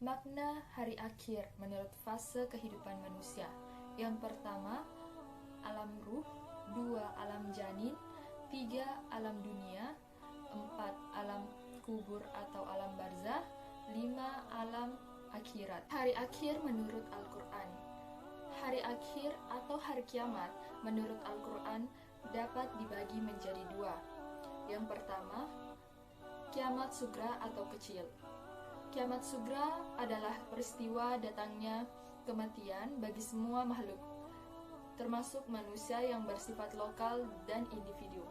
Makna hari akhir menurut fase kehidupan manusia. Yang pertama, alam ruh. 2. Alam janin. 3. Alam dunia. 4. Alam kubur atau alam barzah. 5. Alam akhirat. Hari akhir menurut Al-Quran. Hari akhir atau hari kiamat menurut Al-Quran dapat dibagi menjadi dua. Yang pertama, kiamat sugra atau kecil. Kiamat sugra adalah peristiwa datangnya kematian bagi semua makhluk, termasuk manusia yang bersifat lokal dan individu.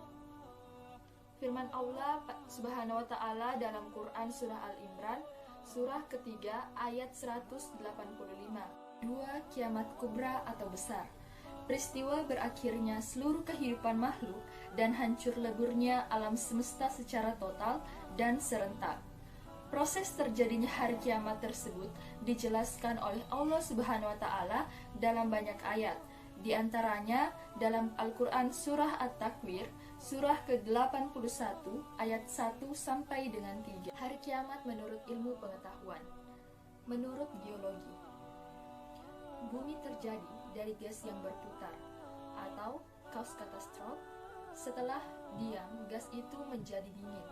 Firman Allah Subhanahu wa Ta'ala dalam Quran Surah Al-Imran, surah ketiga ayat 185. 2. Kiamat kubra atau besar. Peristiwa berakhirnya seluruh kehidupan makhluk dan hancur leburnya alam semesta secara total dan serentak. Proses terjadinya hari kiamat tersebut dijelaskan oleh Allah Subhanahu wa Ta'ala dalam banyak ayat. Di antaranya dalam Al-Quran Surah At-Takwir, surah ke-81 ayat 1 sampai dengan 3. Hari kiamat menurut ilmu pengetahuan. Menurut biologi, bumi terjadi dari gas yang berputar atau chaos katastrof. Setelah diam, gas itu menjadi dingin.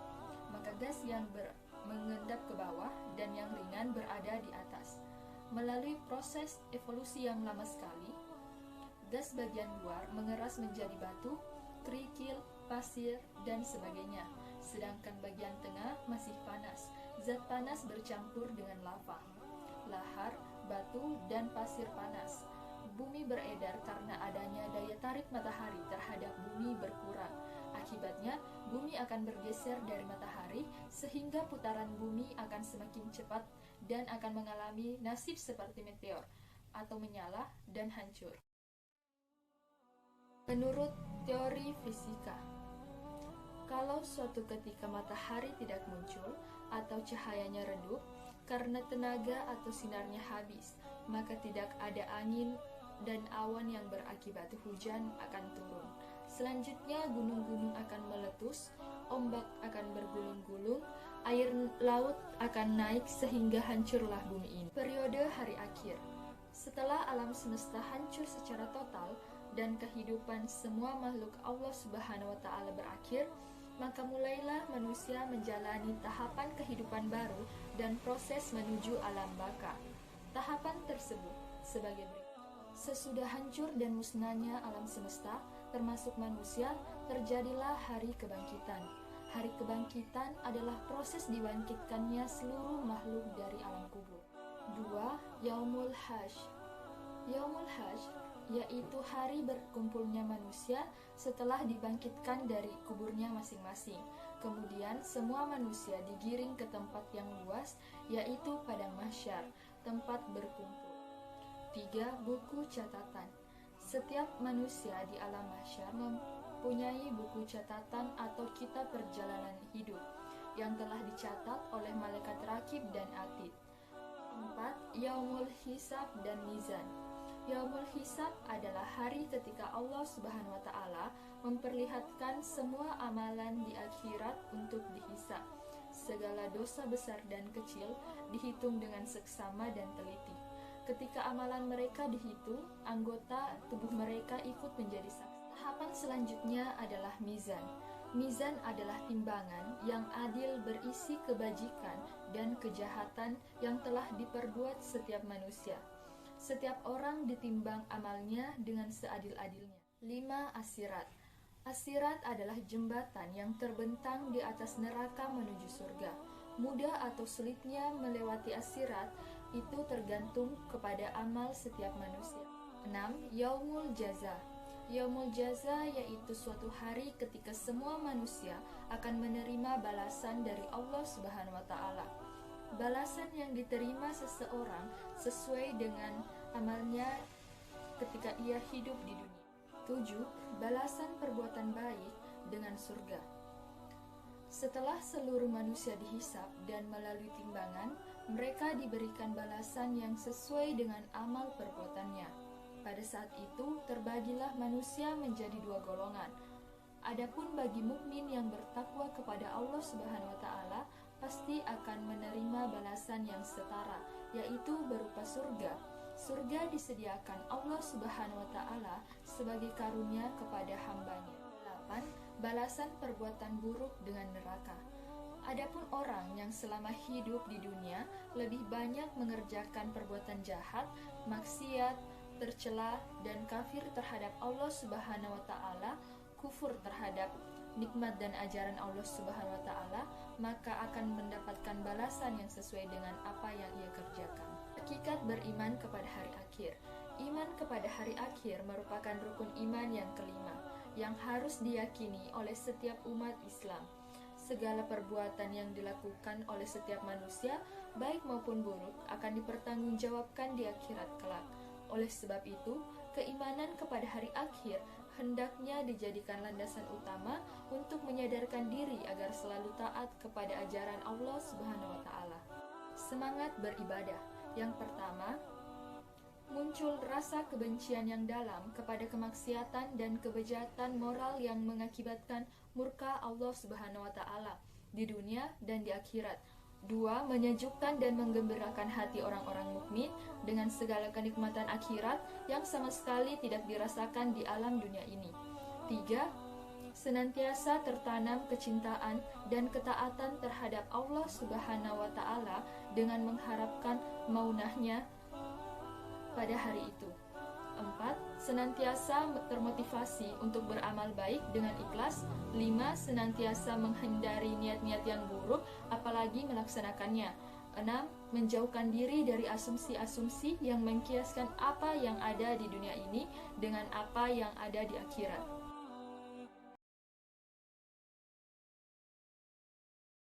Maka gas yang mengendap ke bawah dan yang ringan berada di atas. Melalui proses evolusi yang lama sekali, gas bagian luar mengeras menjadi batu, kerikil, pasir, dan sebagainya. Sedangkan bagian tengah masih panas. Zat panas bercampur dengan lava, lahar, batu, dan pasir panas. Bumi beredar karena adanya daya tarik matahari terhadap bumi berkurang. Akibatnya, bumi akan bergeser dari matahari sehingga putaran bumi akan semakin cepat dan akan mengalami nasib seperti meteor atau menyala dan hancur. Menurut teori fisika, kalau suatu ketika matahari tidak muncul atau cahayanya redup karena tenaga atau sinarnya habis, maka tidak ada angin dan awan yang berakibat hujan akan turun. Selanjutnya gunung-gunung akan meletus, ombak akan bergulung-gulung, air laut akan naik sehingga hancurlah bumi ini. Periode hari akhir. Setelah alam semesta hancur secara total dan kehidupan semua makhluk Allah Subhanahu wa Ta'ala berakhir, maka mulailah manusia menjalani tahapan kehidupan baru dan proses menuju alam baka. Tahapan tersebut sebagai berikut. Sesudah hancur dan musnahnya alam semesta, termasuk manusia, terjadilah hari kebangkitan. Hari kebangkitan adalah proses dibangkitkannya seluruh makhluk dari alam kubur. 2. Yaumul Hajj. Yaumul Hajj yaitu hari berkumpulnya manusia setelah dibangkitkan dari kuburnya masing-masing. Kemudian semua manusia digiring ke tempat yang luas, yaitu padang mahsyar, tempat berkumpul. 3. Buku catatan. Setiap manusia di alam mahsyar mempunyai buku catatan atau kitab perjalanan hidup yang telah dicatat oleh malaikat rakib dan atid. 4. Yaumul Hisab dan Mizan. Yaumul Hisab adalah hari ketika Allah Subhanahu wa Ta'ala memperlihatkan semua amalan di akhirat untuk dihisab. Segala dosa besar dan kecil dihitung dengan seksama dan teliti. Ketika amalan mereka dihitung, anggota tubuh mereka ikut menjadi saksi. Tahapan selanjutnya adalah mizan. Mizan adalah timbangan yang adil berisi kebajikan dan kejahatan yang telah diperbuat setiap manusia. Setiap orang ditimbang amalnya dengan seadil-adilnya. 5. Asirat. Asirat adalah jembatan yang terbentang di atas neraka menuju surga. Mudah atau sulitnya melewati asirat itu tergantung kepada amal setiap manusia. 6. Yaumul Jaza. Yaumul Jaza yaitu suatu hari ketika semua manusia akan menerima balasan dari Allah Subhanahu wa Ta'ala. Balasan yang diterima seseorang sesuai dengan amalnya ketika ia hidup di dunia. 7. Balasan perbuatan baik dengan surga. Setelah seluruh manusia dihisab dan melalui timbangan, mereka diberikan balasan yang sesuai dengan amal perbuatannya. Pada saat itu, terbagilah manusia menjadi dua golongan. Adapun bagi mukmin yang bertakwa kepada Allah Subhanahu wa Ta'ala, pasti akan menerima balasan yang setara, yaitu berupa surga. Surga disediakan Allah Subhanahu wa Ta'ala sebagai karunia kepada hambanya. 8. Balasan perbuatan buruk dengan neraka. Adapun orang yang selama hidup di dunia lebih banyak mengerjakan perbuatan jahat, maksiat, tercela, dan kafir terhadap Allah Subhanahu wa Ta'ala, kufur terhadap nikmat dan ajaran Allah Subhanahu wa Ta'ala, maka akan mendapatkan balasan yang sesuai dengan apa yang ia kerjakan. Hakikat beriman kepada hari akhir. Iman kepada hari akhir merupakan rukun iman yang kelima, yang harus diyakini oleh setiap umat Islam. Segala perbuatan yang dilakukan oleh setiap manusia, baik maupun buruk, akan dipertanggungjawabkan di akhirat kelak. Oleh sebab itu, keimanan kepada hari akhir hendaknya dijadikan landasan utama untuk menyadarkan diri agar selalu taat kepada ajaran Allah Subhanahu wa Ta'ala. Semangat beribadah. Yang pertama, muncul rasa kebencian yang dalam kepada kemaksiatan dan kebejatan moral yang mengakibatkan murka Allah Subhanahu wa Ta'ala di dunia dan di akhirat. 2. Menyejukkan dan menggembirakan hati orang-orang mukmin dengan segala kenikmatan akhirat yang sama sekali tidak dirasakan di alam dunia ini. 3. Senantiasa tertanam kecintaan dan ketaatan terhadap Allah Subhanahu wa Ta'ala dengan mengharapkan maunahnya pada hari itu. 4. Senantiasa termotivasi untuk beramal baik dengan ikhlas. 5. Senantiasa menghindari niat-niat yang buruk, apalagi melaksanakannya. 6. Menjauhkan diri dari asumsi-asumsi yang mengkiaskan apa yang ada di dunia ini dengan apa yang ada di akhirat.